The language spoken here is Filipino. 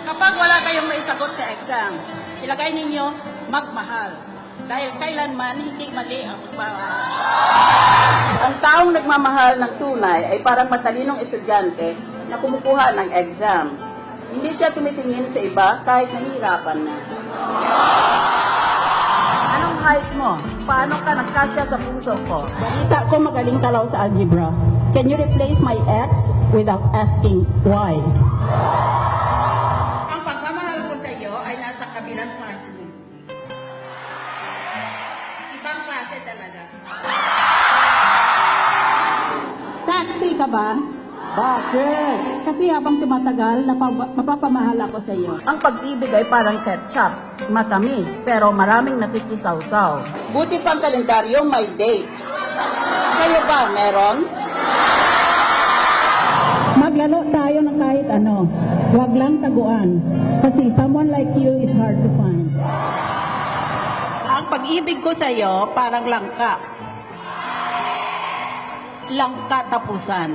Kapag wala kayong maisagot sa exam, ilagay ninyo magmahal. Dahil kailanman hindi mali ang magmamahal. Ang taong nagmamahal ng tunay ay parang matalinong estudyante na kumukuha ng exam. Hindi siya tumitingin sa iba kahit nahihirapan na. Anong height mo? Paano ka nagkasya sa puso ko? Balita ko magaling ka raw sa algebra. Can you replace my X without asking why? Ang pagmamahal ko sa iyo ay nasa kabilang klase mo. Ibang klase talaga. Taxi ka ba? Bakit? Kasi habang tumatagal, mapapamahal ako sa iyo. Ang pag-ibig ay parang ketchup. Matamis, pero maraming nakikisaw-saw. Buti pang kalendaryo may date. Kayo ba, meron? Maglaro tayo ng kahit ano. Huwag lang taguan. Kasi someone like you is hard to find. Ang pag-ibig ko sa iyo parang langka. Langka tapusan.